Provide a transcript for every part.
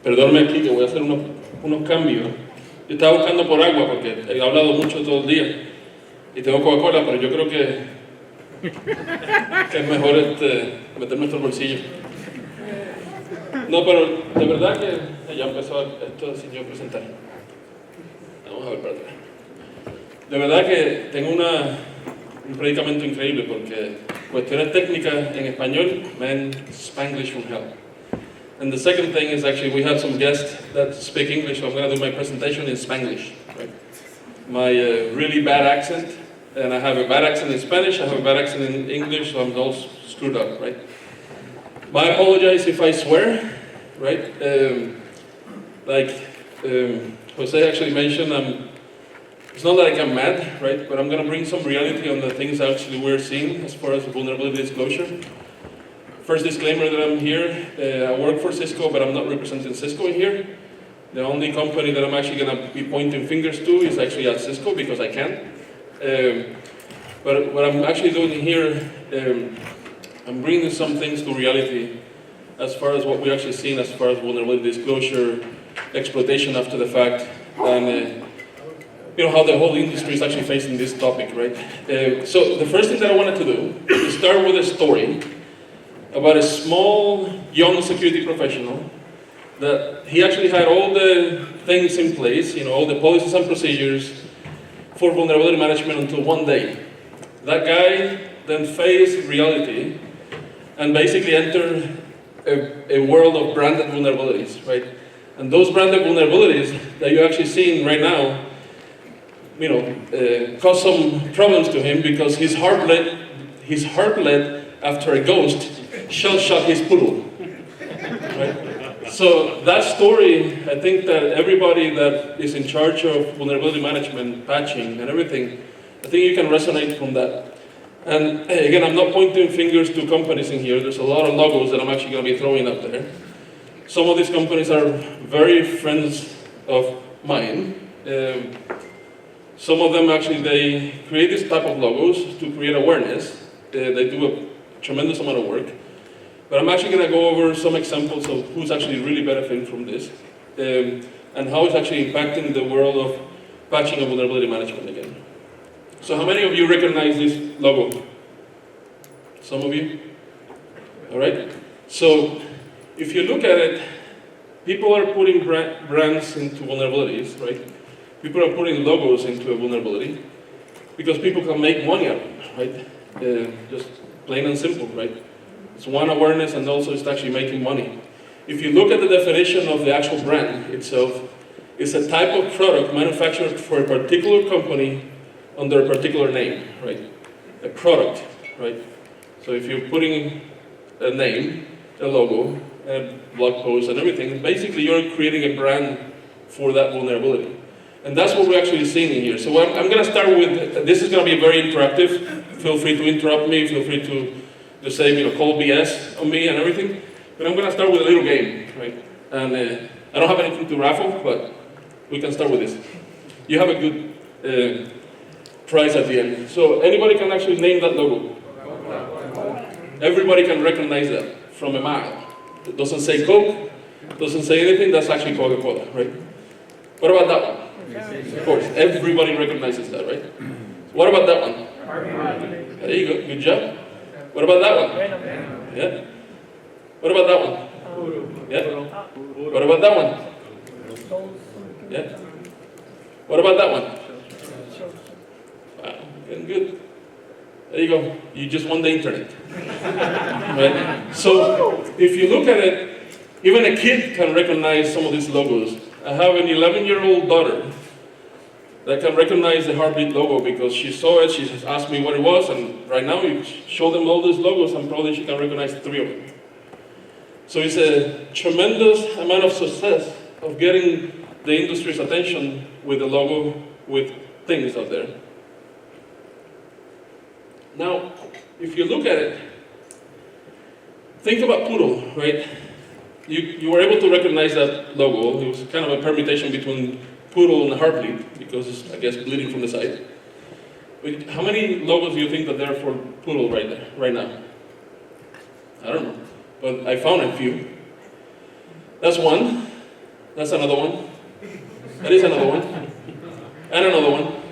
Perdóname aquí que voy a hacer unos cambios. Yo estaba buscando por agua porque he hablado mucho todo el día y tengo Coca-Cola, pero yo creo que es mejor meter nuestro bolsillo. No, pero de verdad que ya empezó esto sin yo presentar. Vamos a ver para atrás. De verdad que tengo un predicamento increíble porque cuestiones técnicas en español, man, Spanglish from hell. And the second thing is actually we have some guests that speak English, so I'm going to do my presentation in Spanglish. Right? My really bad accent, and I have a bad accent in Spanish, I have a bad accent in English, so I'm all screwed up, right? I apologize if I swear, right? Jose actually mentioned, it's not like I'm mad, right? But I'm going to bring some reality on the things actually we're seeing as far as vulnerability disclosure. First disclaimer that I'm here, I work for Cisco, but I'm not representing Cisco here. The only company that I'm actually going to be pointing fingers to is actually at Cisco because I can. But what I'm actually doing here, I'm bringing some things to reality as far as what we're actually seeing as far as vulnerability disclosure, exploitation after the fact, and how the whole industry is actually facing this topic, right? So the first thing that I wanted to do is start with a story about a small, young security professional that he actually had all the things in place, all the policies and procedures for vulnerability management until one day. That guy then faced reality and basically entered a world of branded vulnerabilities, right? And those branded vulnerabilities that you're actually seeing right now, cause some problems to him because his heart lead after a ghost shell-shocked his poodle, right? So that story, I think that everybody that is in charge of vulnerability management, patching, and everything, I think you can resonate from that. And again, I'm not pointing fingers to companies in here. There's a lot of logos that I'm actually going to be throwing up there. Some of these companies are very friends of mine. Some of them actually, they create this type of logos to create awareness. They do a tremendous amount of work. But I'm actually going to go over some examples of who's actually really benefiting from this and how it's actually impacting the world of patching and vulnerability management again. So how many of you recognize this logo? Some of you? All right. So if you look at it, people are putting brands into vulnerabilities, right? People are putting logos into a vulnerability because people can make money out of it, right? Just plain and simple, right? It's one, awareness, and also it's actually making money. If you look at the definition of the actual brand itself, it's a type of product manufactured for a particular company under a particular name, right? A product, right? So if you're putting a name, a logo, a blog post, and everything, basically you're creating a brand for that vulnerability. And that's what we're actually seeing in here. So I'm going to start with, this is going to be very interactive. Feel free to interrupt me, feel free to say, call BS on me and everything. But I'm going to start with a little game, right? And I don't have anything to raffle, but we can start with this. You have a good prize at the end. So anybody can actually name that logo. Everybody can recognize that from a mile. It doesn't say Coke, doesn't say anything, that's actually Coca-Cola, right? What about that one? Of course, everybody recognizes that, right? What about that one? There you go, good job. What about that one? Yeah. What about that one? Yeah. What about that one? Yeah. What about that one? Wow, getting good. There you go. You just won the internet. Right? So if you look at it, even a kid can recognize some of these logos. I have an 11-year-old daughter that can recognize the Heartbeat logo because she saw it, she has asked me what it was, and right now you show them all these logos and probably she can recognize 3 of them. So it's a tremendous amount of success of getting the industry's attention with the logo, with things out there. Now, if you look at it, think about Poodle, right? You were able to recognize that logo. It was kind of a permutation between Poodle and Heartbeat, because it's, I guess, bleeding from the side. But how many logos do you think that there are for Poodle right now? I don't know, but I found a few. That's one. That's another one. That is another one. And another one.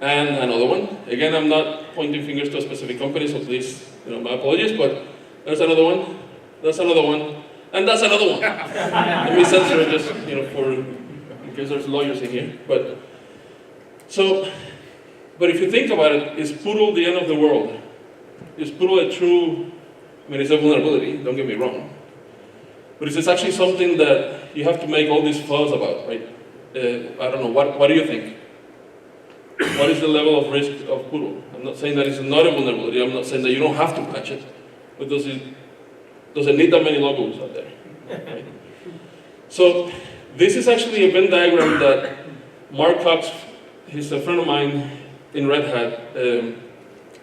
And another one. Again, I'm not pointing fingers to a specific company, so please, my apologies, but there's another one. That's another one. And that's another one. Let me censor it just, in case there's lawyers in here. But if you think about it, is Poodle the end of the world? Is Poodle a true, it's a vulnerability, don't get me wrong. But is this actually something that you have to make all this fuss about, right? I don't know, what do you think? What is the level of risk of Poodle? I'm not saying that it's not a vulnerability, I'm not saying that you don't have to patch it, but does it need that many logos out there? Right? So this is actually a Venn diagram that Mark Cox, he's a friend of mine in Red Hat.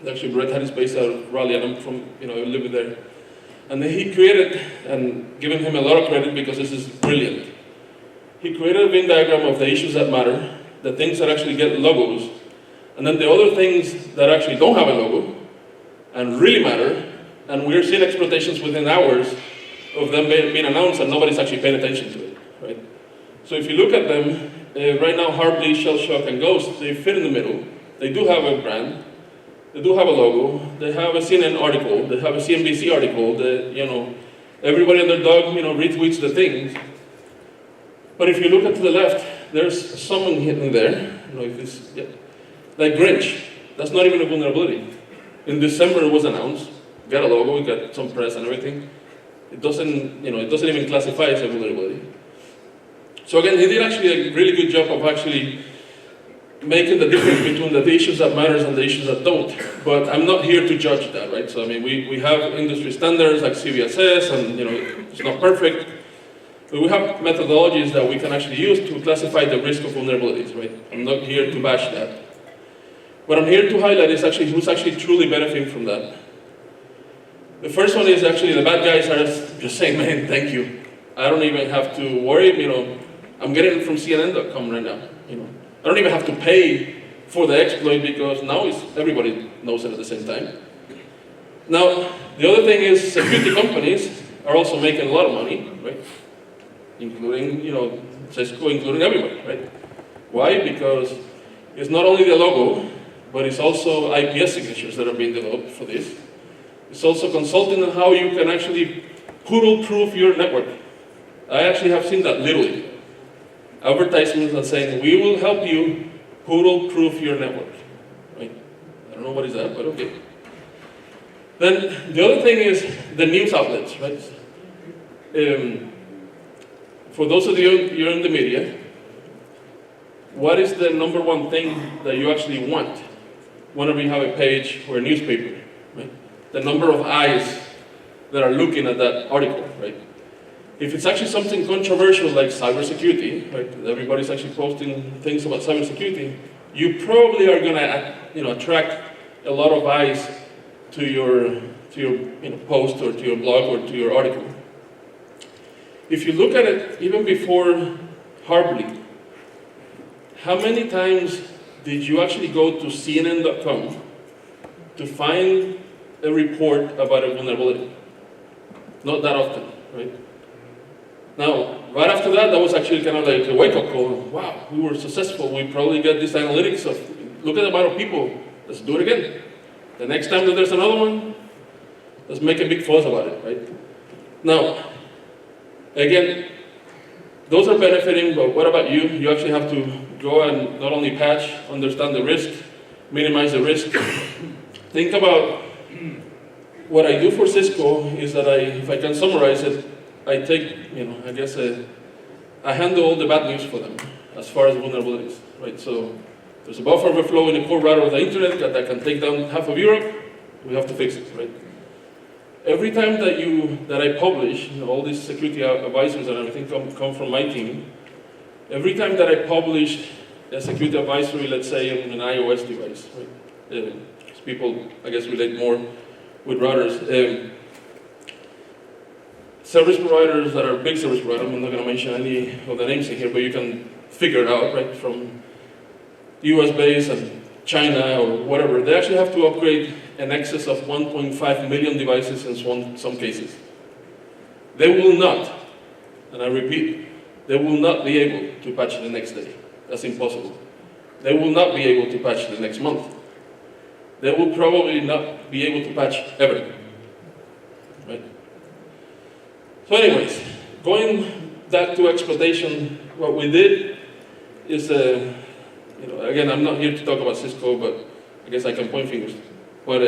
Actually, Red Hat is based out of Raleigh, and I'm from, I live there. And then he created, and giving him a lot of credit because this is brilliant. He created a Venn diagram of the issues that matter, the things that actually get logos, and then the other things that actually don't have a logo and really matter, and we're seeing exploitations within hours of them being announced and nobody's actually paying attention to it, right? So if you look at them, right now Heartbleed, Shell Shock, and Ghost, they fit in the middle. They do have a brand, they do have a logo, they have a CNN article, they have a CNBC article, everybody and their dog, retweets the things. But if you look to the left, there's someone hidden there, if it's, like Grinch, that's not even a vulnerability. In December it was announced, got a logo, we got some press and everything. It doesn't even classify as a vulnerability. So again, he did actually a really good job of actually making the difference between the issues that matters and the issues that don't. But I'm not here to judge that, right? So we have industry standards like CVSS, and it's not perfect. But we have methodologies that we can actually use to classify the risk of vulnerabilities, right? I'm not here to bash that. What I'm here to highlight is actually who's actually truly benefiting from that. The first one is actually the bad guys are just saying, man, thank you. I don't even have to worry, I'm getting it from CNN.com right now. I don't even have to pay for the exploit because now everybody knows it at the same time. Now, the other thing is security companies are also making a lot of money, right? Including, Cisco, including everybody, right? Why? Because it's not only the logo, but it's also IPS signatures that are being developed for this. It's also consulting on how you can actually poodle-proof your network. I actually have seen that literally. Advertisements that saying, we will help you poodle-proof your network. Right? I don't know what is that, but okay. Then the other thing is the news outlets, right? For those of you you're in the media, what is the number one thing that you actually want whenever you have a page or a newspaper, right? The number of eyes that are looking at that article, right? If it's actually something controversial like cybersecurity, right? Everybody's actually posting things about cybersecurity, you probably are going to, attract a lot of eyes to your post or to your blog or to your article. If you look at it, even before Heartbleed, how many times did you actually go to CNN.com to find a report about a vulnerability? Not that often, right? Now, right after that, that was actually kind of like a wake-up call. Wow, we were successful. We probably got this analytics of, look at the amount of people. Let's do it again. The next time that there's another one, let's make a big fuss about it, right? Now, again, those are benefiting, but what about you? You actually have to go and not only patch, understand the risk, minimize the risk. Think about what I do for Cisco is that if I can summarize it, I take, I handle all the bad news for them as far as vulnerabilities, right? So there's a buffer overflow in the core router of the internet that can take down half of Europe. We have to fix it, right? Every time that I publish, all these security advisors and everything come from my team. Every time that I publish a security advisory, let's say on an iOS device, right? Because people, I guess, relate more with routers. Service providers that are big service providers, I'm not going to mention any of the names in here, but you can figure it out, right? From US based and China or whatever, they actually have to upgrade in excess of 1.5 million devices in some cases. They will not, and I repeat, they will not be able to patch the next day. That's impossible. They will not be able to patch the next month. They will probably not be able to patch ever. Right? So anyways, going back to exploitation, what we did is, again, I'm not here to talk about Cisco, but I guess I can point fingers. But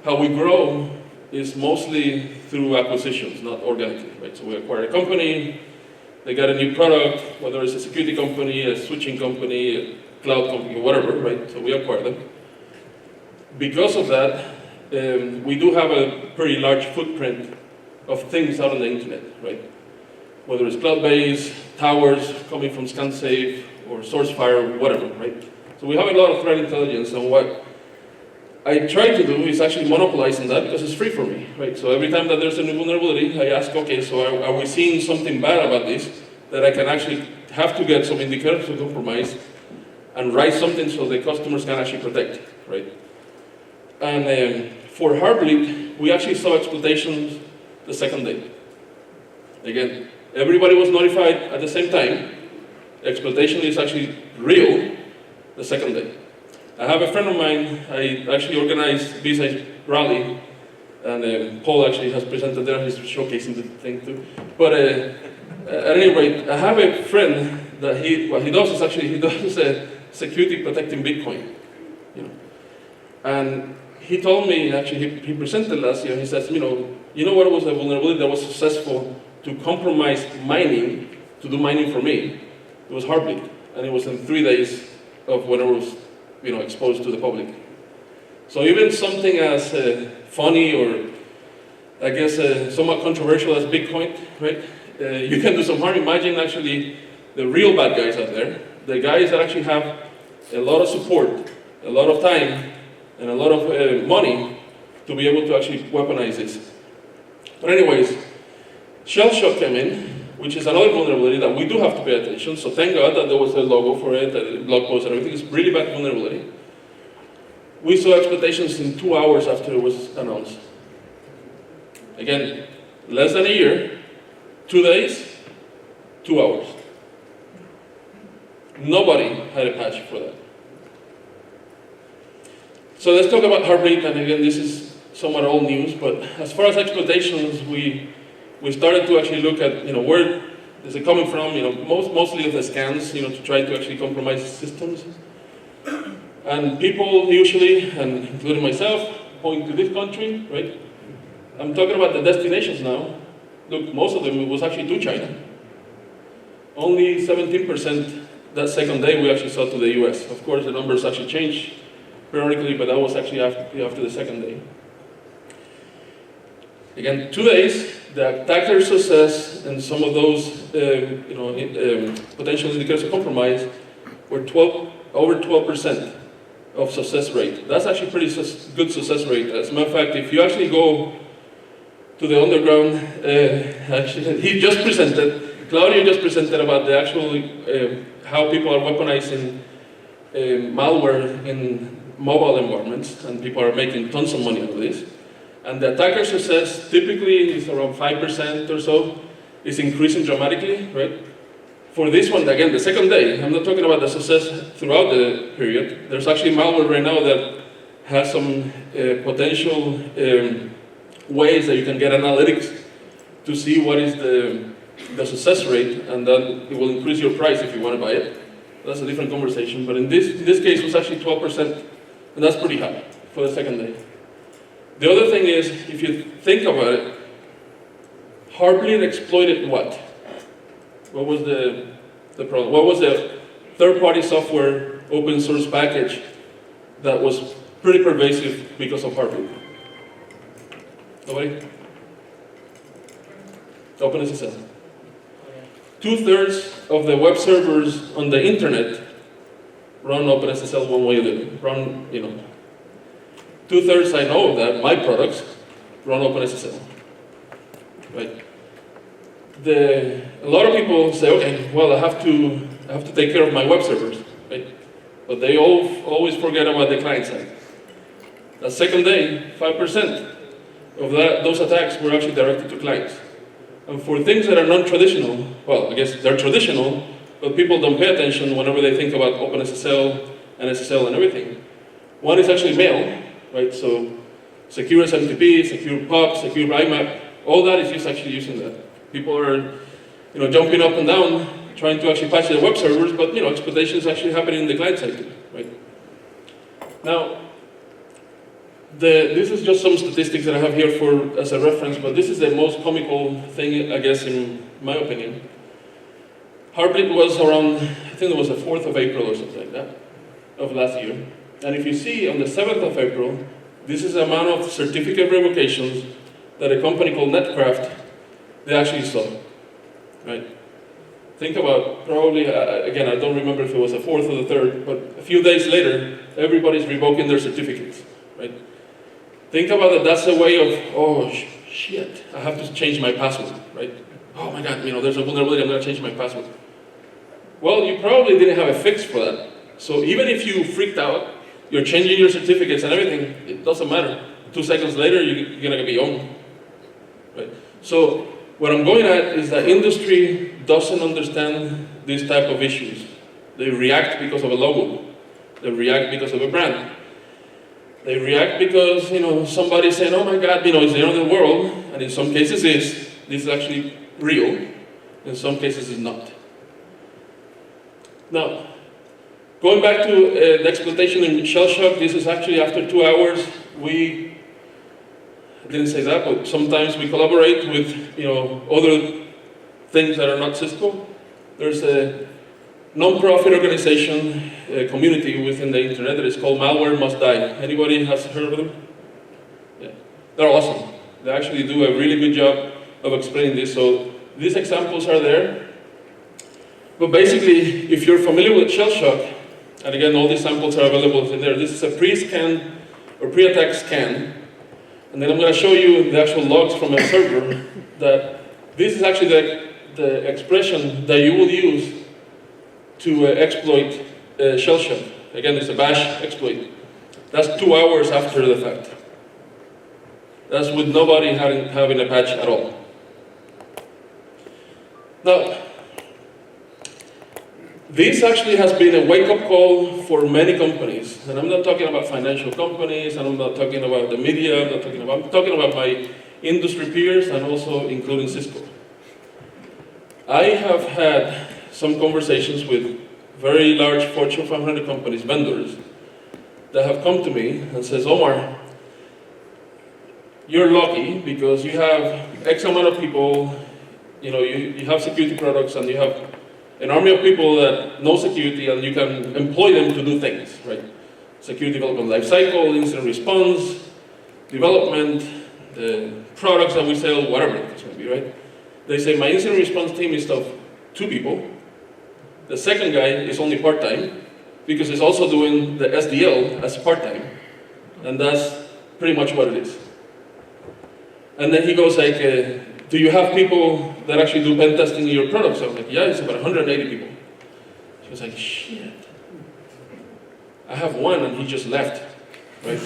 how we grow is mostly through acquisitions, not organically, right? So we acquire a company, they got a new product, whether it's a security company, a switching company, a cloud company, whatever, right? So we acquire them. Because of that, we do have a pretty large footprint of things out on the internet, right? Whether it's cloud-based, towers coming from ScanSafe, or SourceFire, whatever, right? So we have a lot of threat intelligence, and what I try to do is actually monopolize on that because it's free for me, right? So every time that there's a new vulnerability, I ask, okay, so are we seeing something bad about this that I can actually have to get some indicators of compromise and write something so the customers can actually protect, right? And for Heartbleed, we actually saw exploitations the second day. Again, everybody was notified at the same time. Exploitation is actually real the second day. I have a friend of mine, I actually organized B-Side Rally, and Paul actually has presented there, he's showcasing the thing too. But at any rate, I have a friend that what he does is actually, he does security protecting Bitcoin. And he told me, actually, he presented last year, he says, you know what was a vulnerability that was successful to compromise mining, to do mining for me? It was Heartbleed, and it was in 3 days of when it was exposed to the public. So even something as funny or, I guess, somewhat controversial as Bitcoin, right? You can do some harm. Imagine actually the real bad guys out there, the guys that actually have a lot of support, a lot of time, and a lot of money to be able to actually weaponize this. But anyways, Shell Shock came in, which is another vulnerability that we do have to pay attention. So thank God that there was a logo for it, a blog post and everything. It's really bad vulnerability. We saw exploitations in 2 hours after it was announced. Again, less than a year, 2 days, 2 hours. Nobody had a patch for that. So let's talk about Heartbleed, and again, this is somewhat old news, but as far as exploitations, we started to actually look at, where is it coming from, mostly of the scans, to try to actually compromise systems. And people usually, and including myself, point to this country, right? I'm talking about the destinations now. Look, most of them, it was actually to China. Only 17% that second day we actually saw to the US. Of course, the numbers actually changed periodically, but that was actually after the second day. Again, 2 days, the attacker success and some of those potential indicators of compromise were over 12% of success rate. That's actually pretty good success rate. As a matter of fact, if you actually go to the underground, actually, he just presented, Claudio just presented about the actual, how people are weaponizing malware in mobile environments, and people are making tons of money out of this. And the attacker success typically is around 5% or so. It's increasing dramatically, right? For this one, again, the second day, I'm not talking about the success throughout the period. There's actually malware right now that has some potential ways that you can get analytics to see what is the success rate, and then it will increase your price if you want to buy it. That's a different conversation, but in this case, it was actually 12%, and that's pretty high for the second day. The other thing is, if you think about it, Heartbleed exploited what? What was the problem? What was the third-party software open source package that was pretty pervasive because of Heartbleed? Nobody? OpenSSL. 2/3 of the web servers on the internet run OpenSSL one way or the other. 2/3 I know of that, my products, run OpenSSL, right? A lot of people say, okay, well, I have to take care of my web servers, right? But they always forget about the client side. The second day, 5% of those attacks were actually directed to clients. And for things that are non-traditional, well, I guess they're traditional, but people don't pay attention whenever they think about OpenSSL and SSL and everything. One is actually mail, right? So secure SMTP, secure POP, secure IMAP, all that is just actually using that. People are, jumping up and down trying to actually patch their web servers, but exploitation is actually happening in the client side too, right? Now, this is just some statistics that I have here as a reference, but this is the most comical thing, I guess, in my opinion. Heartbleed was around, I think it was the 4th of April or something like that, of last year. And if you see on the 7th of April, this is the amount of certificate revocations that a company called Netcraft, they actually saw, right? Think about, probably, again, I don't remember if it was the 4th or the 3rd, but a few days later, everybody's revoking their certificates, right? Think about it, that's a way of, oh, shit, I have to change my password, right? Oh my God, there's a vulnerability, I'm gonna change my password. Well, you probably didn't have a fix for that. So even if you freaked out, you're changing your certificates and everything, it doesn't matter. 2 seconds later, you're gonna be on, right? So what I'm going at is that industry doesn't understand these type of issues. They react because of a logo. They react because of a brand. They react because, somebody's saying, oh my God, it's the end of the world, and in some cases this is actually real, in some cases it's not. Now, going back to the exploitation in shell shock, this is actually after 2 hours. I didn't say that, but sometimes we collaborate with, other things that are not Cisco. There's a non-profit organization, a community within the internet that is called Malware Must Die. Anybody has heard of them? Yeah. They're awesome. They actually do a really good job of explaining this. So these examples are there. But basically, if you're familiar with shell shock, and again, all these samples are available in there. This is a pre-scan or pre-attack scan. And then I'm going to show you the actual logs from a server that this is actually the expression that you will use to exploit shell shock. Again, it's a bash exploit. That's 2 hours after the fact. That's with nobody having a patch at all. Now, this actually has been a wake-up call for many companies. And I'm not talking about financial companies, and I'm not talking about the media, I'm talking about my industry peers and also including Cisco. I have had some conversations with very large Fortune 500 companies, vendors, that have come to me and says, Omar, you're lucky because you have X amount of people, you have security products and you have an army of people that know security and you can employ them to do things, right? Security development lifecycle, incident response, development, the products that we sell, whatever it's going to be, right? They say, my incident response team is of 2 people. The second guy is only part-time because he's also doing the SDL as part-time. And that's pretty much what it is. And then he goes like, do you have people that actually do pen testing in your products? I was like, yeah, it's about 180 people. She was like, shit. I have one and he just left, right?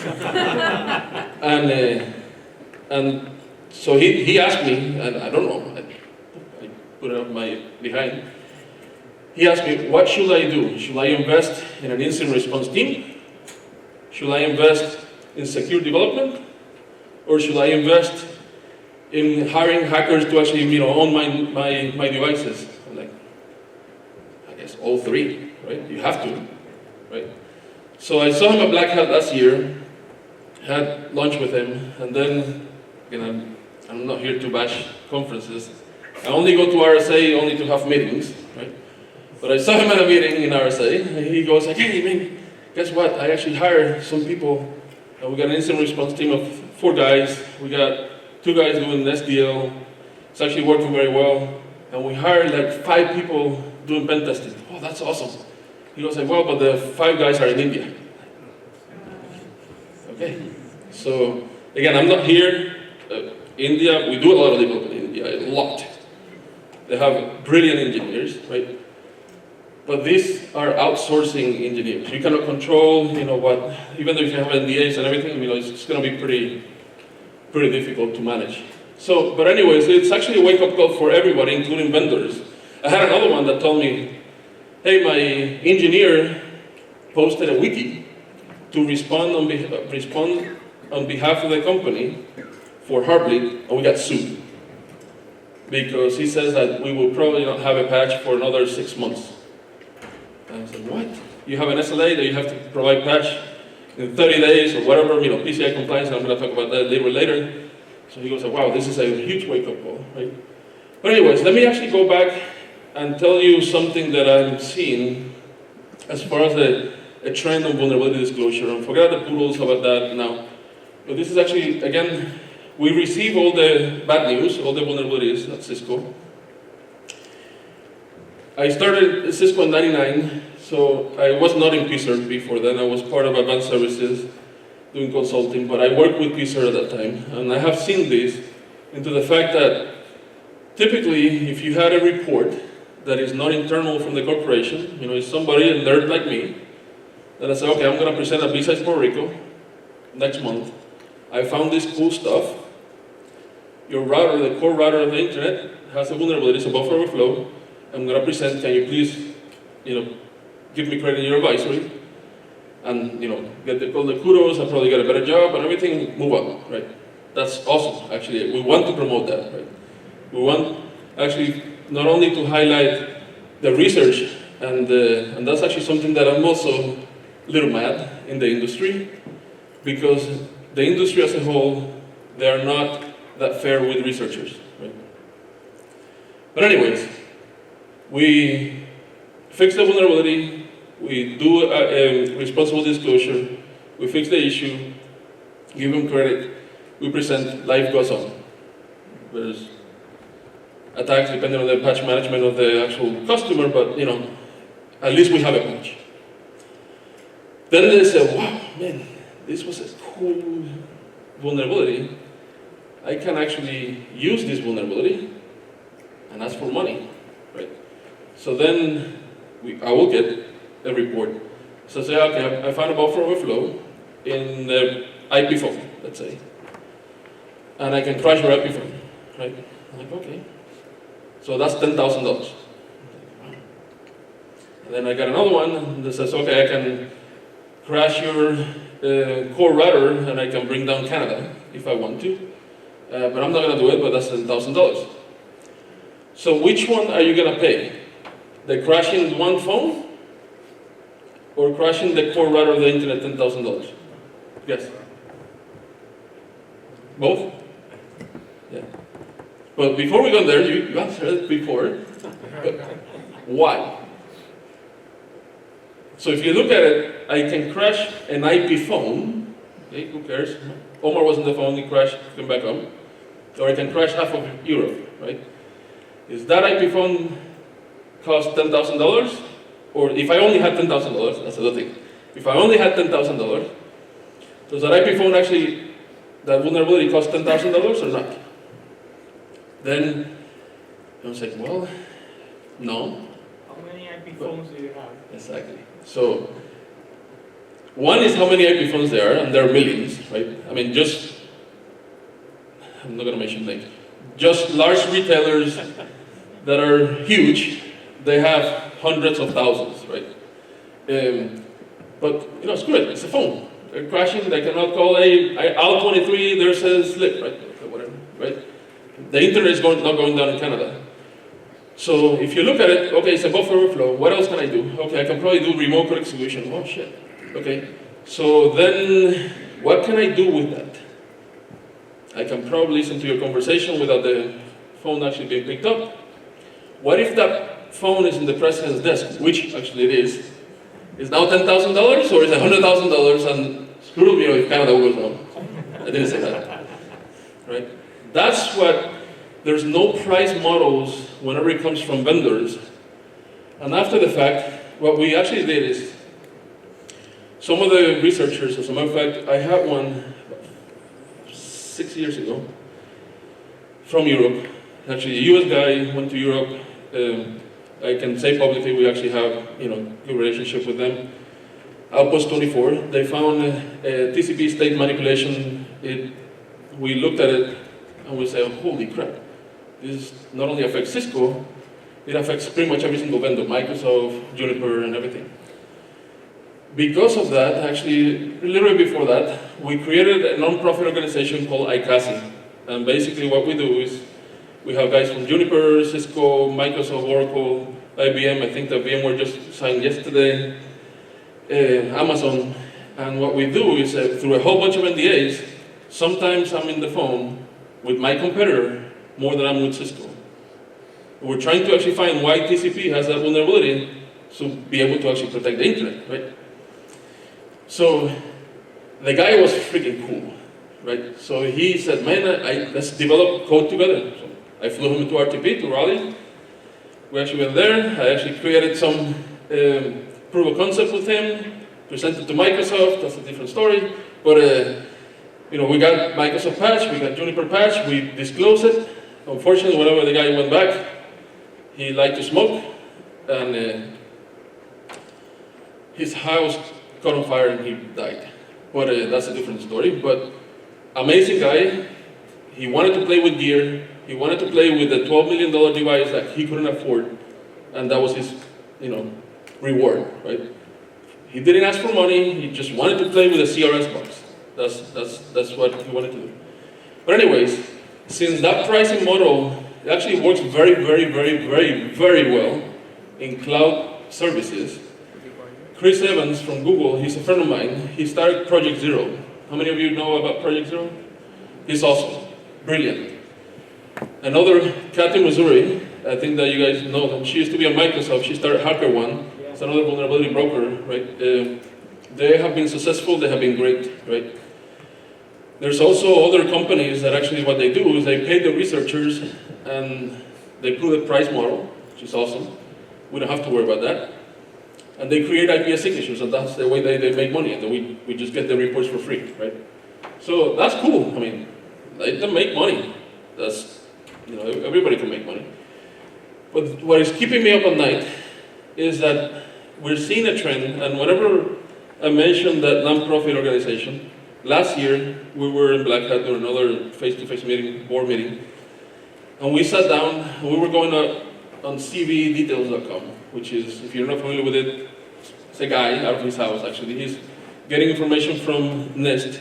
and so he asked me, and I don't know, I put it up my behind. He asked me, what should I do? Should I invest in an incident response team? Should I invest in secure development? Or should I invest in hiring hackers to actually, own my devices? I'm like, I guess all 3, right? You have to, right? So I saw him at Black Hat last year, had lunch with him, and then, again, I'm not here to bash conferences. I only go to RSA only to have meetings, right? But I saw him at a meeting in RSA, and he goes like, hey, man, guess what? I actually hired some people. We got an incident response team of 4 guys. We got 2 guys doing SDL. It's actually working very well. And we hired like 5 people doing pen testing. Oh, that's awesome. He goes like, well, but the 5 guys are in India. Okay. So, again, I'm not here. India, we do a lot of development in India, a lot. They have brilliant engineers, right? But these are outsourcing engineers. You cannot control, what, even though if you have NDAs and everything, it's going to be pretty difficult to manage. So, but anyways, it's actually a wake-up call for everybody, including vendors. I had another one that told me, hey, my engineer posted a wiki to respond on behalf of the company for Heartbleed, and we got sued. Because he says that we will probably not have a patch for another 6 months. And I said, what? You have an SLA that you have to provide patch in 30 days or whatever, PCI compliance, and I'm going to talk about that later. So he goes, wow, this is a huge wake-up call, right? But anyways, let me actually go back and tell you something that I'm seeing as far as a trend on vulnerability disclosure. And forget the poodles about that now. But this is actually, again, we receive all the bad news, all the vulnerabilities at Cisco. I started at Cisco in '99, so I was not in PSERT before then. I was part of Advanced Services doing consulting, but I worked with PSERT at that time. And I have seen this into the fact that typically, if you had a report that is not internal from the corporation, it's somebody, a nerd like me, then I say, okay, I'm going to present at B-Sides Puerto Rico next month. I found this cool stuff. Your router, the core router of the internet, has a vulnerability, it's a buffer overflow. I'm going to present, can you please, give me credit in your advisory? And, get all the kudos, I'll probably get a better job, and everything move up, right? That's awesome, actually. We want to promote that, right? We want, actually, not only to highlight the research, and that's actually something that I'm also a little mad in the industry, because the industry as a whole, they are not that fair with researchers, right? But anyways, we fix the vulnerability, we do a responsible disclosure, we fix the issue, give them credit, we present, life goes on. There's attacks depending on the patch management of the actual customer, but at least we have a patch. Then they say, wow, man, this was a cool vulnerability. I can actually use this vulnerability and ask for money, right? So then I will get a report. So say, okay, I found a buffer overflow in the IP phone, let's say. And I can crash your IP phone, right? I'm like, okay. So that's $10,000. And then I got another one that says, okay, I can crash your core router and I can bring down Canada if I want to. But I'm not going to do it, but that's $10,000. So which one are you going to pay? The crashing one phone or crashing the core router of the internet $10,000? Yes? Both? Yeah. But before we go there, you answered it before. But why? So if you look at it, I can crash an IP phone. Okay, who cares? Omar was on the phone, he crashed, came back home. Or I can crash half of Europe, right? Is that IP phone cost $10,000? Or if I only had $10,000, that's another thing. If I only had $10,000, does that IP phone actually, that vulnerability cost $10,000 or not? Then I was like, well, no. How many IP phones do you have? Exactly. So, one is how many IP phones there are, and there are millions, right? I mean, I'm not going to mention names, just large retailers that are huge, they have hundreds of thousands, right? But, screw it, it's a phone. They're crashing, they cannot call AL23, there's a slip, right? Okay, whatever, right? The internet is not going down in Canada. So if you look at it, okay, it's a buffer overflow, what else can I do? Okay, I can probably do remote code execution. Oh shit, okay. So then, what can I do with that? I can probably listen to your conversation without the phone actually being picked up. What if that phone is in the president's desk, which actually it is now $10,000 or is it $100,000 and screw me if Canada goes down? I didn't say that, right? That's what, there's no price models whenever it comes from vendors. And after the fact, what we actually did is, some of the researchers, as a matter of fact, I had one 6 years ago from Europe. Actually, a US guy went to Europe. I can say publicly we actually have good relationship with them. Outpost 24, they found TCP state manipulation. We looked at it, and we say, holy crap, this not only affects Cisco, it affects pretty much every single vendor, Microsoft, Juniper, and everything. Because of that, actually, literally before that, we created a non-profit organization called ICASI. And basically what we do is, we have guys from Juniper, Cisco, Microsoft, Oracle, IBM, I think that VMware just signed yesterday, Amazon. And what we do is, through a whole bunch of NDAs, sometimes I'm in the phone with my competitor more than I'm with Cisco. We're trying to actually find why TCP has that vulnerability to be able to actually protect the internet, right? So the guy was freaking cool, right? So he said, man, let's develop code together. So I flew him to RTP, to Raleigh. We actually went there. I actually created some proof of concept with him, presented to Microsoft. That's a different story. But we got Microsoft patch, we got Juniper patch, we disclosed it. Unfortunately, whenever the guy went back, he liked to smoke, and his house caught on fire and he died. But that's a different story. But amazing guy. He wanted to play with gear. He wanted to play with the $12 million device that he couldn't afford, and that was his, reward, right? He didn't ask for money. He just wanted to play with a CRS box. That's what he wanted to do. But anyways, since that pricing model actually works very, very, very, very, very well in cloud services, Chris Evans from Google, he's a friend of mine, he started Project Zero. How many of you know about Project Zero? He's awesome, brilliant. Another, Kathy Missouri, I think that you guys know them. She used to be at Microsoft. She started HackerOne. It's another vulnerability broker, right? They have been successful. They have been great, right? There's also other companies that actually what they do is they pay the researchers and they put a price model, which is awesome. We don't have to worry about that. And they create IPS signatures, and that's the way they make money. And then we just get the reports for free, right? So that's cool. I mean, let them make money. That's, everybody can make money. But what is keeping me up at night is that we're seeing a trend, and whenever I mentioned that nonprofit organization, last year we were in Black Hat doing another face-to-face meeting, board meeting, and we sat down and we were going on cvdetails.com, which is, if you're not familiar with it, it's a guy out of his house actually. He's getting information from Nest,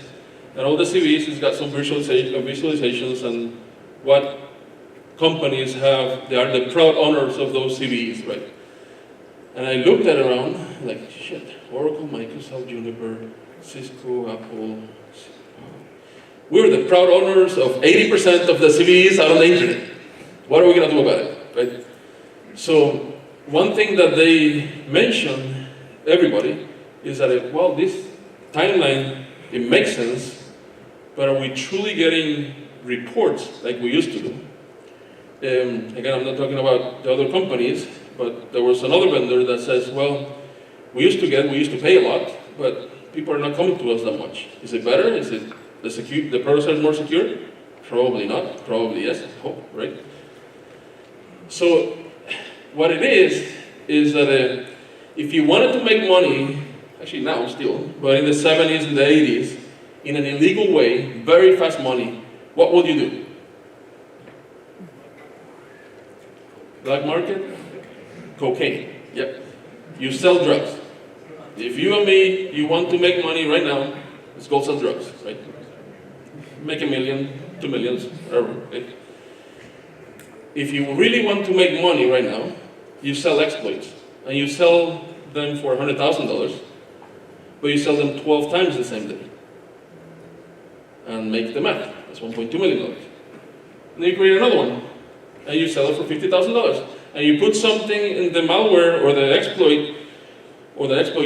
and all the CVs, he's got some visualizations and what companies have, they are the proud owners of those CVs, right? And I looked at around, like, shit, Oracle, Microsoft, Juniper, Cisco, Apple. We're the proud owners of 80% of the CVs out on the internet. What are we gonna do about it, right? So one thing that they mention, everybody, is that, well, this timeline, it makes sense, but are we truly getting reports like we used to do? Again, I'm not talking about the other companies, but there was another vendor that says, well, we used to pay a lot, but people are not coming to us that much. Is it better? Is it the products are more secure? Probably not, probably yes, I hope, right? So what it is that if you wanted to make money, actually now still, but in the 70s and the 80s, in an illegal way, very fast money, what would you do? Black market? Cocaine, yep. You sell drugs. If you and me, you want to make money right now, let's go sell drugs, right? Make $1 million, $2 million, whatever, right? If you really want to make money right now, you sell exploits. And you sell them for $100,000, but you sell them 12 times the same day. And make the math, that's $1.2 million. And then you create another one, and you sell it for $50,000. And you put something in the malware or the exploit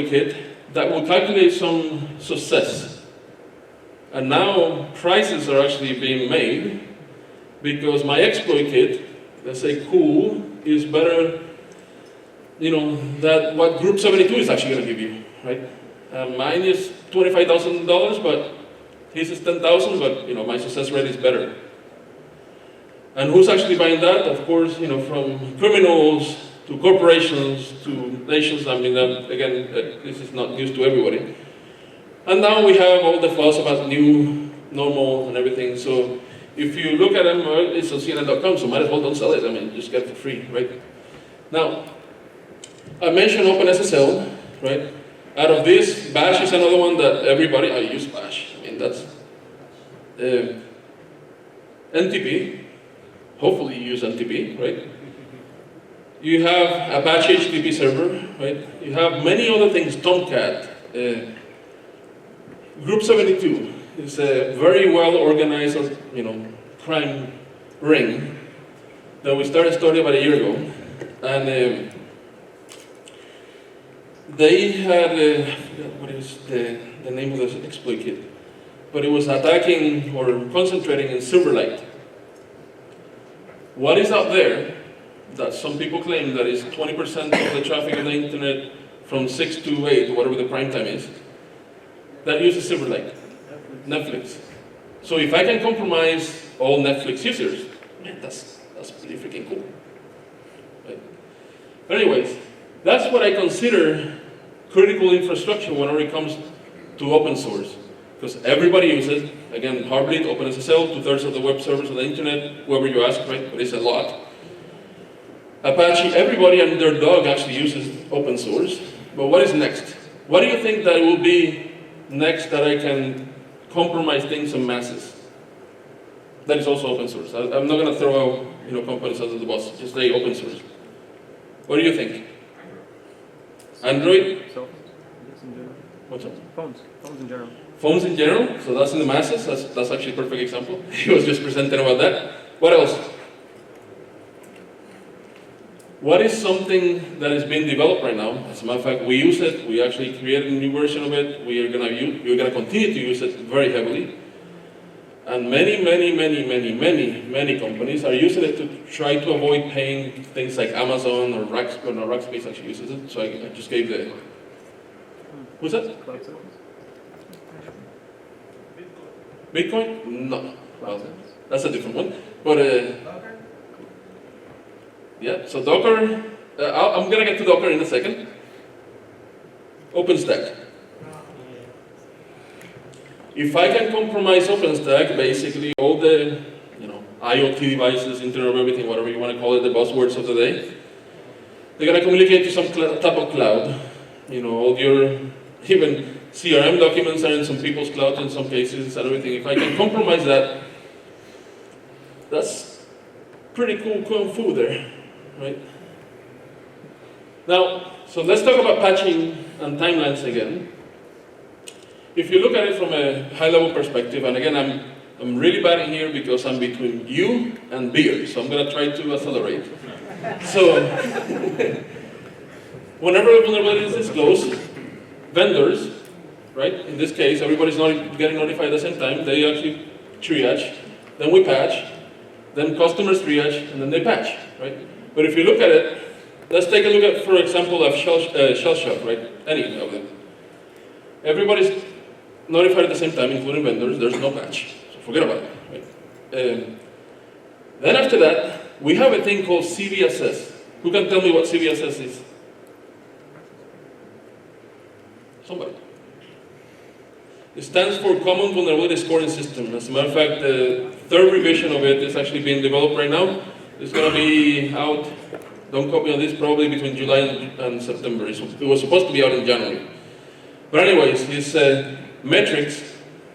kit that will calculate some success. And now prices are actually being made because my exploit kit, let's say cool, is better, that what group 72 is actually going to give you, right? Mine is $25,000, but his is $10,000, but my success rate is better. And who's actually buying that? Of course, from criminals to corporations to nations. I mean, again, this is not news to everybody. And now we have all the fuss about new normal and everything. So If you look at them, well, it's on CNN.com, so might as well don't sell it. I mean, just get it for free, right? Now, I mentioned OpenSSL, right? Out of this, Bash is another one that everybody, I use Bash. I mean, that's NTP. Hopefully you use NTP, right? You have Apache HTTP server, right? You have many other things, Tomcat. Group 72 is a very well organized, crime ring that we started studying about a year ago. And they had, I forgot what is the name of the exploit kit, but it was attacking or concentrating in Silverlight. What is out there that some people claim that is 20% of the traffic on the internet from 6 to 8, whatever the prime time is, that uses Silverlight? Netflix. So if I can compromise all Netflix users, man, that's pretty freaking cool. Right? But anyways, that's what I consider critical infrastructure whenever it comes to open source. Because everybody uses it. Again, Heartbleed, OpenSSL, 2/3 of the web servers on the internet, whoever you ask, right? But it's a lot. Apache, everybody and their dog actually uses open source. But what is next? What do you think that will be next that I can compromise things en masses? That is also open source. I'm not going to throw out companies under the bus. Just say open source. What do you think? Android? Cell phones? Yes, in general. What's up? Phones. Phones in general. Phones in general, so that's in the masses. That's actually a perfect example. He was just presenting about that. What else? What is something that is being developed right now? As a matter of fact, we use it. We actually created a new version of it. We're gonna continue to use it very heavily. And many companies are using it to try to avoid paying things like Amazon or Rackspace actually uses it. So I just gave the. Who's that? Cloud service? Bitcoin? No. Well, that's a different one. But yeah. So Docker. I'm gonna get to Docker in a second. OpenStack. If I can compromise OpenStack, basically all the IoT devices, Internet of Everything, whatever you want to call it, the buzzwords of the day, they're going to communicate to some type of cloud. All your, even CRM documents are in some people's clouds in some cases and everything. If I can compromise that, that's pretty cool kung fu there, right? Now, so let's talk about patching and timelines again. If you look at it from a high-level perspective, and again, I'm really bad in here because I'm between you and beer, so I'm going to try to accelerate. So, whenever a vulnerability is disclosed, vendors, right, in this case, everybody's not getting notified at the same time, they actually triage, then we patch, then customers triage, and then they patch, right? But if you look at it, let's take a look at, for example, of shell shock, right? Any of them. Everybody's notified at the same time, including vendors, there's no patch. So forget about it. Right? Then after that, we have a thing called CVSS. Who can tell me what CVSS is? Somebody. It stands for Common Vulnerability Scoring System. As a matter of fact, the third revision of it is actually being developed right now. It's going to be out, don't quote me on this, probably between July and September. It was supposed to be out in January. But anyways, it's metrics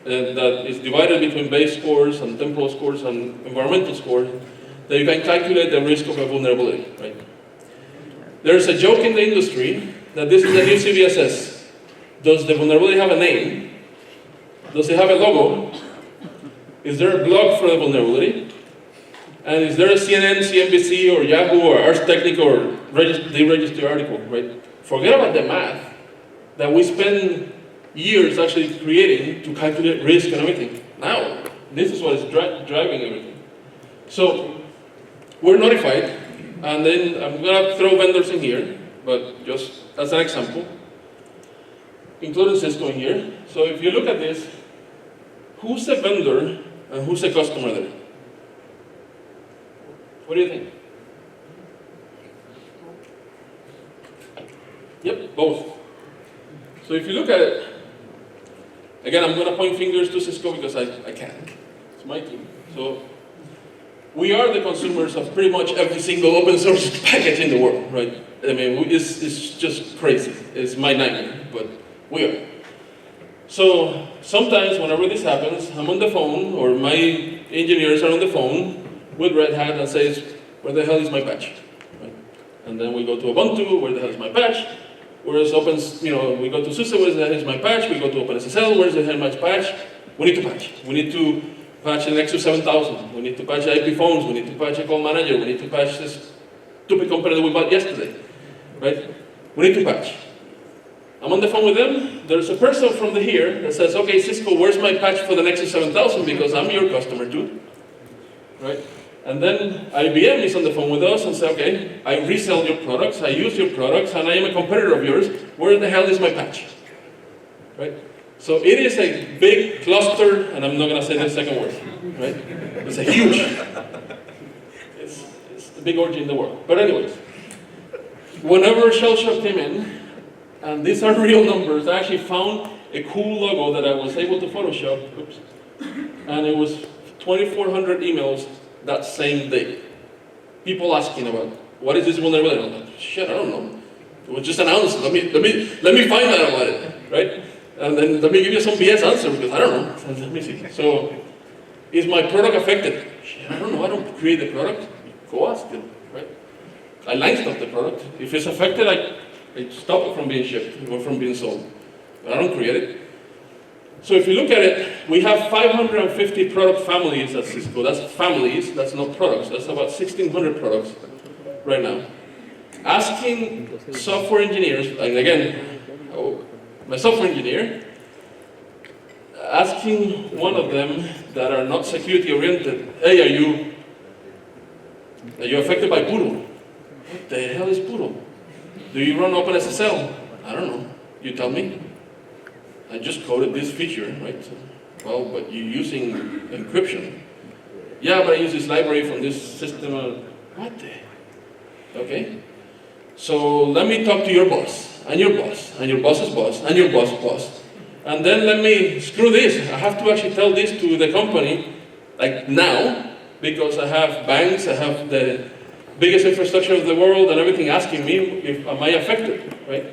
that is divided between base scores and temporal scores and environmental scores that you can calculate the risk of a vulnerability, right? There's a joke in the industry that this is the new CVSS. Does the vulnerability have a name? Does it have a logo? Is there a blog for the vulnerability? And is there a CNN, CNBC, or Yahoo, or Ars Technica, or deregistered article, right? Forget about the math that we spend years actually creating to calculate risk and everything. Now, this is what is driving everything. So, we're notified, and then I'm gonna throw vendors in here, but just as an example, including Cisco in here. So if you look at this, who's a vendor and who's a customer there? What do you think? Yep, both. So if you look at it, again, I'm going to point fingers to Cisco because I can. It's my team. So we are the consumers of pretty much every single open source package in the world, right? I mean, it's just crazy. It's my nightmare, but we are. So sometimes whenever this happens, I'm on the phone, or my engineers are on the phone with Red Hat and says, where the hell is my patch? Right? And then we go to Ubuntu, where the hell is my patch? Whereas we go to SUSE, where the hell is my patch? We go to OpenSSL, where's the hell is my patch? We need to patch. We need to patch the Nexus 7000. We need to patch IP phones. We need to patch a call manager. We need to patch this stupid company that we bought yesterday, right? We need to patch. I'm on the phone with them. There's a person from here that says, okay, Cisco, where's my patch for the Nexus 7000? Because I'm your customer too, right? And then IBM is on the phone with us and says, okay, I resell your products, I use your products, and I am a competitor of yours. Where the hell is my patch? Right? So it is a big cluster, and I'm not going to say the second word, right? It's a huge, it's the big orgy in the world. But anyways, whenever Shell Shock came in, and these are real numbers, I actually found a cool logo that I was able to Photoshop, oops, and it was 2,400 emails that same day. People asking about, what is this vulnerability? I'm like, shit, I don't know. It was just announced. Let me find out about it, right? And then let me give you some BS answer because I don't know. Let me see. So, is my product affected? Shit, I don't know. I don't create the product. Go ask them, right? I line stop the product. If it's affected, I stop it from being shipped or from being sold. But I don't create it. So if you look at it, we have 550 product families at Cisco. That's families, that's not products. That's about 1,600 products right now. Asking software engineers, and again, my software engineer, asking one of them that are not security oriented, hey, are you affected by Poodle? What the hell is Poodle? Do you run OpenSSL? I don't know. You tell me. I just coded this feature, right? Well, but you're using encryption. Yeah, but I use this library from this system. What the? Okay. So let me talk to your boss, and your boss, and your boss's boss, and your boss's boss. And then let me screw this. I have to actually tell this to the company, like now, because I have banks, I have the biggest infrastructure of the world and everything asking me if am I affected, right?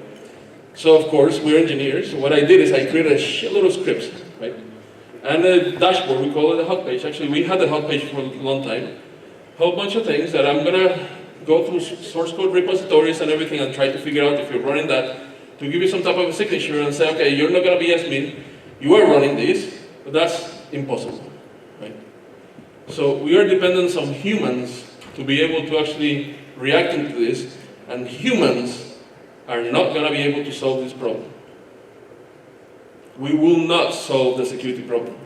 So of course, we're engineers. So what I did is I created a shitload of scripts, right? And a dashboard, we call it a hot page. Actually, we had a hot page for a long time. A whole bunch of things that I'm gonna go through source code repositories and everything and try to figure out if you're running that, to give you some type of a signature and say, okay, you're not gonna be admin, you are running this, but that's impossible, right? So we are dependent on humans to be able to actually react into this, and humans are not going to be able to solve this problem. We will not solve the security problem.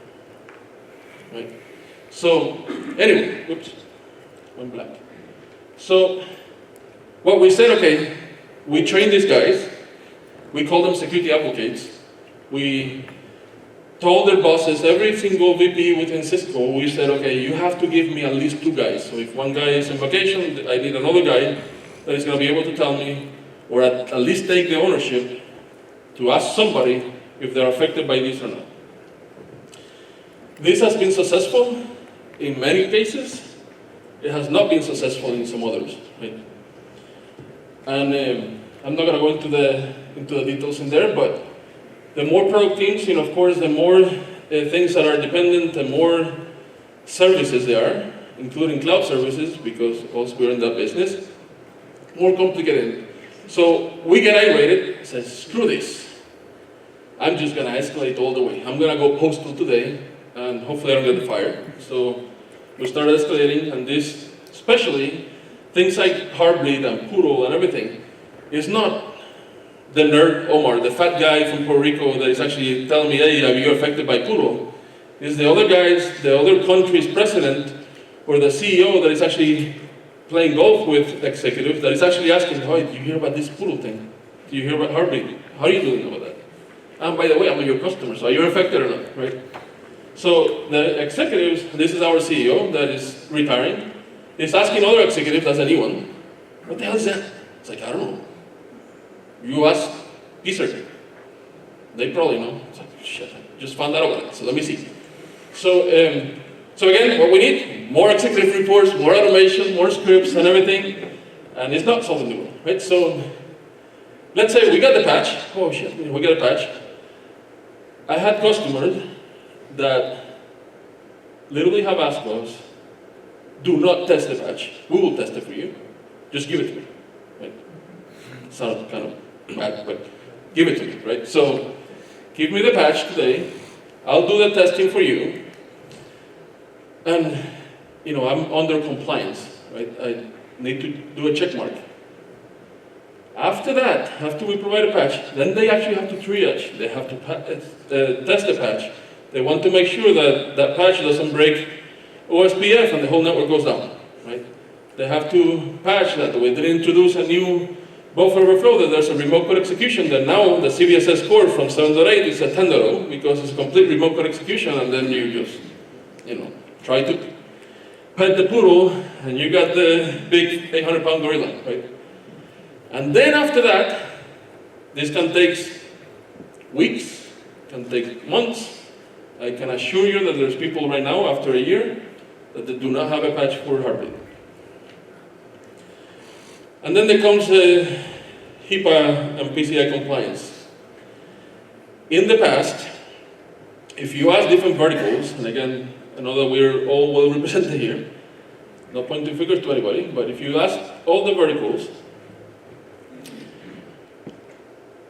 Right? So, anyway, oops, went blank. So, what we said, okay, we train these guys, we call them security advocates, we told their bosses, every single VP within Cisco, we said, okay, you have to give me at least 2 guys. So if one guy is on vacation, I need another guy that is going to be able to tell me, or at least take the ownership to ask somebody if they're affected by this or not. This has been successful in many cases. It has not been successful in some others. Right? And I'm not going to go into the details in there, but the more product teams, of course, the more things that are dependent, the more services there are, including cloud services, because also we're in that business, more complicated. So we get irate, say, screw this. I'm just going to escalate all the way. I'm going to go postal today, and hopefully I don't get fired. So we started escalating, and this, especially things like Heartbleed and Poodle and everything, is not the nerd Omar, the fat guy from Puerto Rico that is actually telling me, hey, are you affected by Poodle? It's the other guys, the other country's president, or the CEO that is actually playing golf with executives that is actually asking, oh, did you hear about this Poodle thing? Did you hear about Heartbleed? How are you doing about that? And by the way, I'm your customer, so are you affected or not, right? So the executives, this is our CEO that is retiring, is asking other executives, as anyone, what the hell is that? It's like, I don't know. You ask Peacer. They probably know. It's like, shit, I just found out about it, so let me see. So So again, what we need, more executive reports, more automation, more scripts and everything, and it's not solving the world, right? So let's say we got the patch. Oh shit, we got a patch. I had customers that literally have asked us, do not test the patch. We will test it for you. Just give it to me. Right? Sounds kind of bad, but give it to me, right? So give me the patch today. I'll do the testing for you. And I'm under compliance, right? I need to do a check mark. After that, after we provide a patch, then they actually have to triage. They have to test the patch. They want to make sure that that patch doesn't break OSPF and the whole network goes down, right? They have to patch that. We did introduce a new buffer overflow, that there's a remote code execution, that now the CVSS core from 7.8 is a 10.0 because it's a complete remote code execution, and then you just, try to pet the poodle, and you got the big 800-pound gorilla, right? And then after that, this can take weeks, can take months. I can assure you that there's people right now, after a year, that they do not have a patch for Heartbeat. And then there comes HIPAA and PCI compliance. In the past, if you ask different verticals, and again, I know that we're all well represented here, no pointing fingers to anybody, but if you ask all the verticals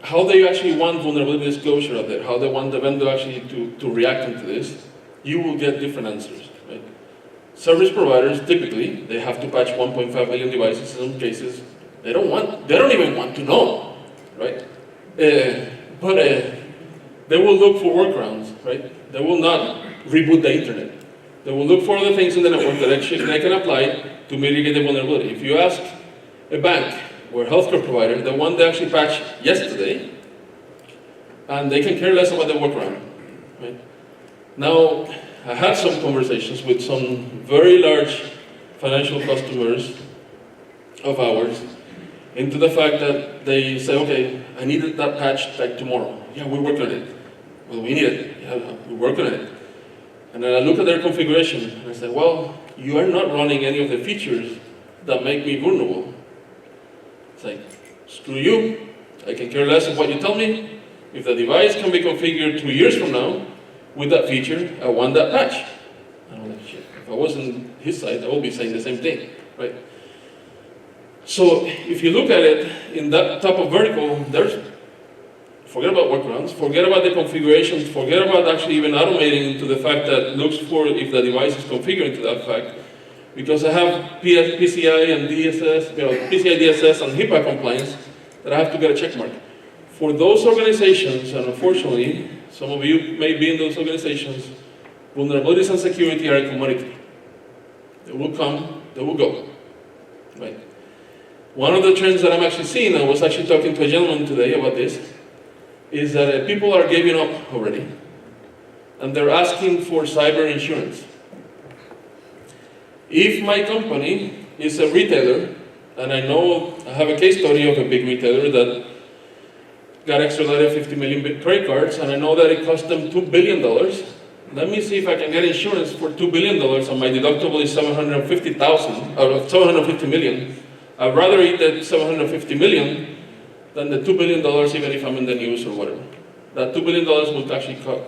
how they actually want vulnerability disclosure out there, how they want the vendor actually to react into this, you will get different answers, right? Service providers, typically, they have to patch 1.5 million devices in some cases. They don't even want to know, right? But they will look for workarounds, right? They will not reboot the internet. They will look for other things in the network that actually they can apply to mitigate the vulnerability. If you ask a bank or a healthcare provider, the one they actually patched yesterday, and they can care less about the workaround, right? Now, I had some conversations with some very large financial customers of ours into the fact that they say, okay, I needed that patch like tomorrow. Yeah, we're working on it. Well, we need it. Yeah, we're working on it. And then I look at their configuration and I say, well, you are not running any of the features that make me vulnerable. It's like, screw you. I can care less of what you tell me. If the device can be configured 2 years from now with that feature, I want that patch. And I'm like, shit, if I was on his side, I would be saying the same thing, right? So if you look at it in that type of vertical, forget about workarounds, forget about the configurations, forget about actually even automating into the fact that looks for if the device is configured to that fact. Because I have PCI and DSS, PCI DSS and HIPAA compliance that I have to get a check mark. For those organizations, and unfortunately, some of you may be in those organizations, vulnerabilities and security are a commodity. They will come, they will go, right? One of the trends that I'm actually seeing, I was actually talking to a gentleman today about this, is that people are giving up already, and they're asking for cyber insurance. If my company is a retailer, and I know I have a case study of a big retailer that got extradited 50 million credit cards, and I know that it cost them $2 billion. Let me see if I can get insurance for $2 billion, and my deductible is $750,000 out of $750 million. I'd rather eat that $750 million than the $2 billion, even if I'm in the news or whatever. That $2 billion will actually cost,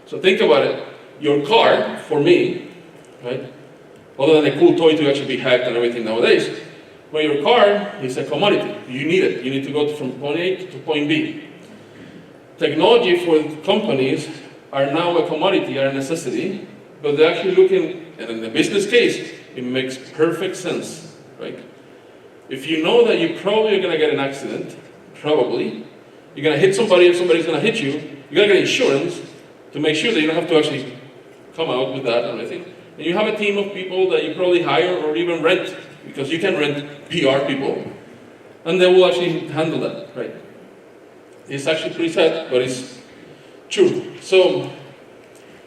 So think about it. Your car, for me, right? Other than a cool toy to actually be hacked and everything nowadays, but your car is a commodity. You need it. You need to go from point A to point B. Technology for companies are now a commodity, are a necessity, but they're actually looking, and in the business case, it makes perfect sense, right? If you know that you probably are going to get an accident, probably, you're going to hit somebody and somebody's going to hit you, you got to get insurance to make sure that you don't have to actually come out with that and everything. And you have a team of people that you probably hire or even rent, because you can rent PR people, and they will actually handle that, right? It's actually pretty sad, but it's true. So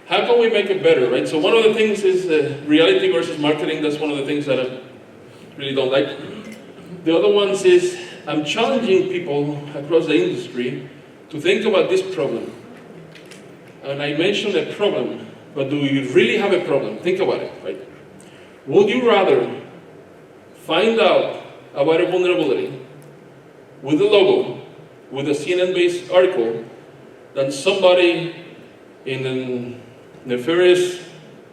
how can we make it better, right? So one of the things is reality versus marketing. That's one of the things that I really don't like. The other ones is I'm challenging people across the industry to think about this problem. And I mentioned a problem But do you really have a problem? Think about it, right? Would you rather find out about a vulnerability with a logo, with a CNN-based article, than somebody in a nefarious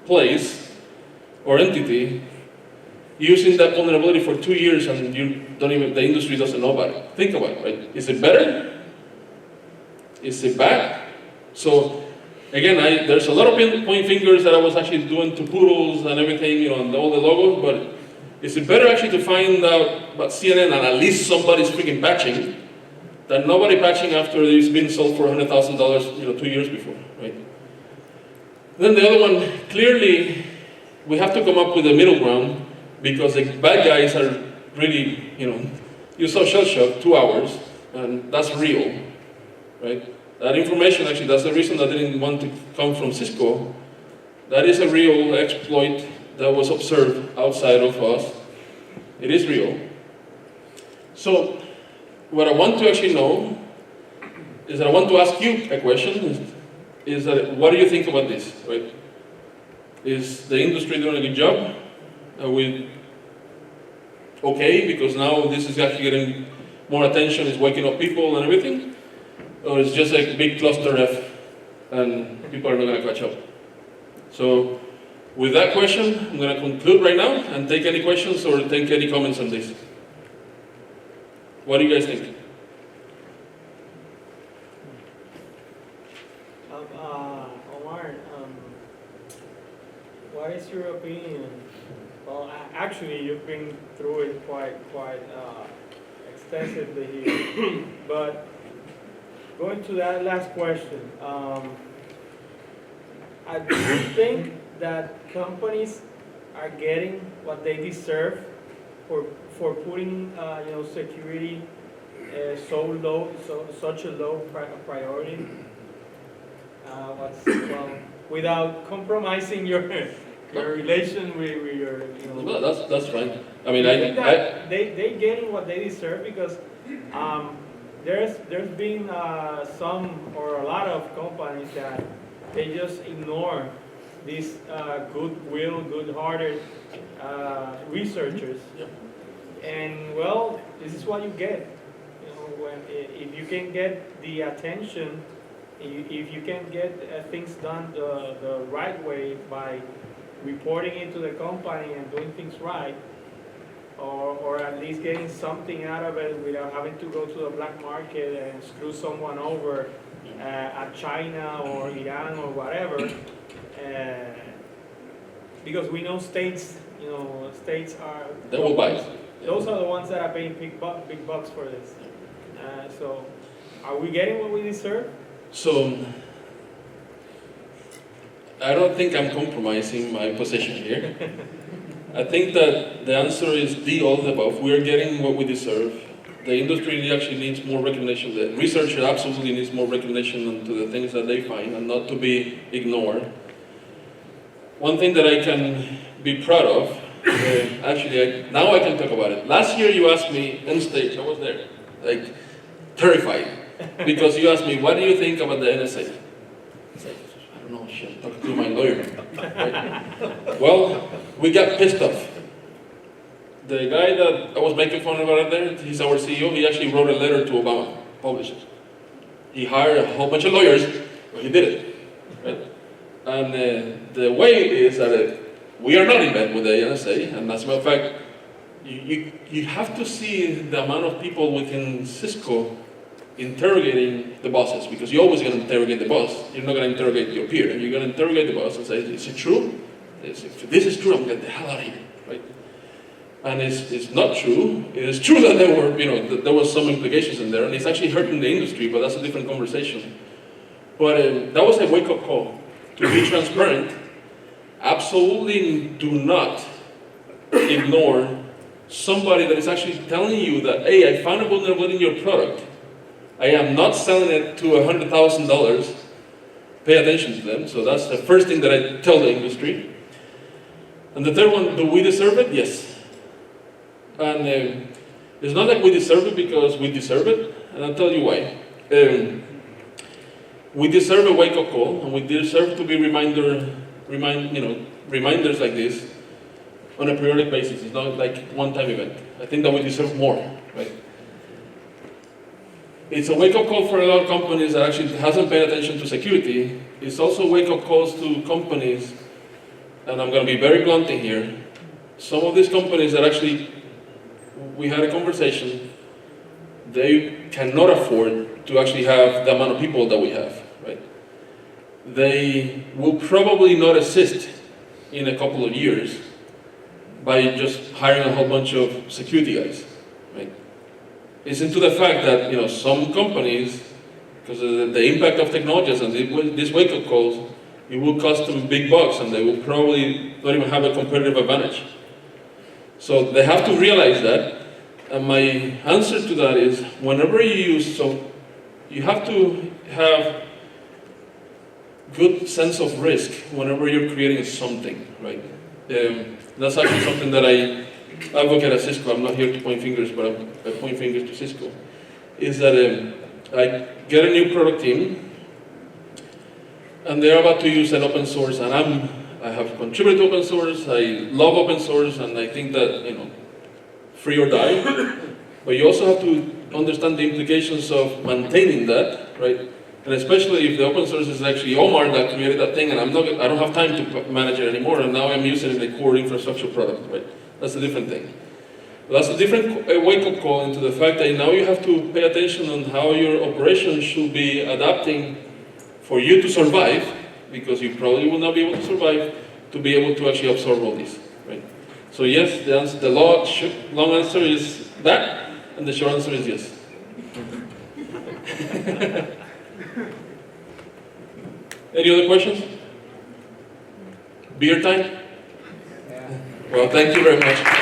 place or entity using that vulnerability for 2 years and the industry doesn't know about it? Think about it, right? Is it better? Is it bad? So, again, there's a lot of point fingers that I was actually doing to poodles and everything, and all the logos, but is it better actually to find out about CNN and at least somebody's freaking patching than nobody patching after it's been sold for $100,000, 2 years before, right? Then the other one, clearly, we have to come up with a middle ground because the bad guys are really, you saw shell shock 2 hours, and that's real, right? That information, actually, that's the reason I didn't want to come from Cisco. That is a real exploit that was observed outside of us. It is real. So, what I want to actually know is that I want to ask you a question, is that what do you think about this, right? Is the industry doing a good job? Are we okay, because now this is actually getting more attention, it's waking up people and everything? Or it's just a big cluster F and people are not going to catch up? So, with that question, I'm going to conclude right now and take any questions or take any comments on this. What do you guys think? Omar, what is your opinion? Well, actually, you've been through it quite extensively here. But going to that last question, I do think that companies are getting what they deserve for putting security such a low priority. Without compromising your relation with your. No, that's fine. I mean, I think that they getting what they deserve because there's been some or a lot of companies that they just ignore these goodwill, good-hearted researchers. Yeah. And well, this is what you get. If you can get the attention, if you can get things done the right way by reporting it to the company and doing things right, or at least getting something out of it without having to go to the black market and screw someone over at China or Iran or whatever. Because we know states are. They will buy. Those are the ones that are paying big bucks for this. So, are we getting what we deserve? So, I don't think I'm compromising my position here. I think that the answer is all the above. We are getting what we deserve. The industry actually needs more recognition. The researcher absolutely needs more recognition into the things that they find and not to be ignored. One thing that I can be proud of, now I can talk about it. Last year you asked me on stage, I was there, like terrified, because you asked me, what do you think about the NSA? I said, I don't know, shit, talk to my lawyer. Right? Well, we got pissed off. The guy that I was making fun about there, he's our CEO, he actually wrote a letter to Obama, published it. He hired a whole bunch of lawyers, but he did it. Right? And the way is that we are not in bed with the NSA, and as a matter of fact, you have to see the amount of people within Cisco interrogating the bosses, because you're always going to interrogate the boss. You're not going to interrogate your peer. You're going to interrogate the boss and say, is it true? If this is true, I'm getting the hell out of here, right? And it's not true. It is true that there was some implications in there, and it's actually hurting the industry, but that's a different conversation. But that was a wake-up call. To be transparent, absolutely do not ignore somebody that is actually telling you that, hey, I found a vulnerability in your product. I am not selling it to $100,000. Pay attention to them. So that's the first thing that I tell the industry. And the third one, do we deserve it? Yes. And it's not like we deserve it because we deserve it, and I'll tell you why. We deserve a wake-up call, and we deserve to be reminded reminders like this on a periodic basis. It's not like one-time event. I think that we deserve more, right? It's a wake-up call for a lot of companies that actually hasn't paid attention to security. It's also wake-up calls to companies, and I'm going to be very blunt in here. Some of these companies that actually, we had a conversation, they cannot afford to actually have the amount of people that we have, right? They will probably not assist in a couple of years by just hiring a whole bunch of security guys, right? It's into the fact that some companies, because of the impact of technologies and these wake-up calls, it will cost them big bucks and they will probably not even have a competitive advantage. So they have to realize that, and my answer to that is, whenever you you have to have good sense of risk whenever you're creating something, right? That's actually something that I advocate at Cisco. I'm not here to point fingers, but I point fingers to Cisco. Is that I get a new product team, and they're about to use an open source, and I have contributed to open source. I love open source, and I think that free or die. But you also have to understand the implications of maintaining that, right? And especially if the open source is actually Omar that created that thing, and I don't have time to manage it anymore, and now I'm using it in the core infrastructure product, right? That's a different thing. But that's a different wake-up call into the fact that now you have to pay attention on how your operations should be adapting for you to survive, because you probably will not be able to survive, to be able to actually absorb all this, right? So yes, the long answer is that, and the short answer is yes. Any other questions? Beer time? Well, thank you very much.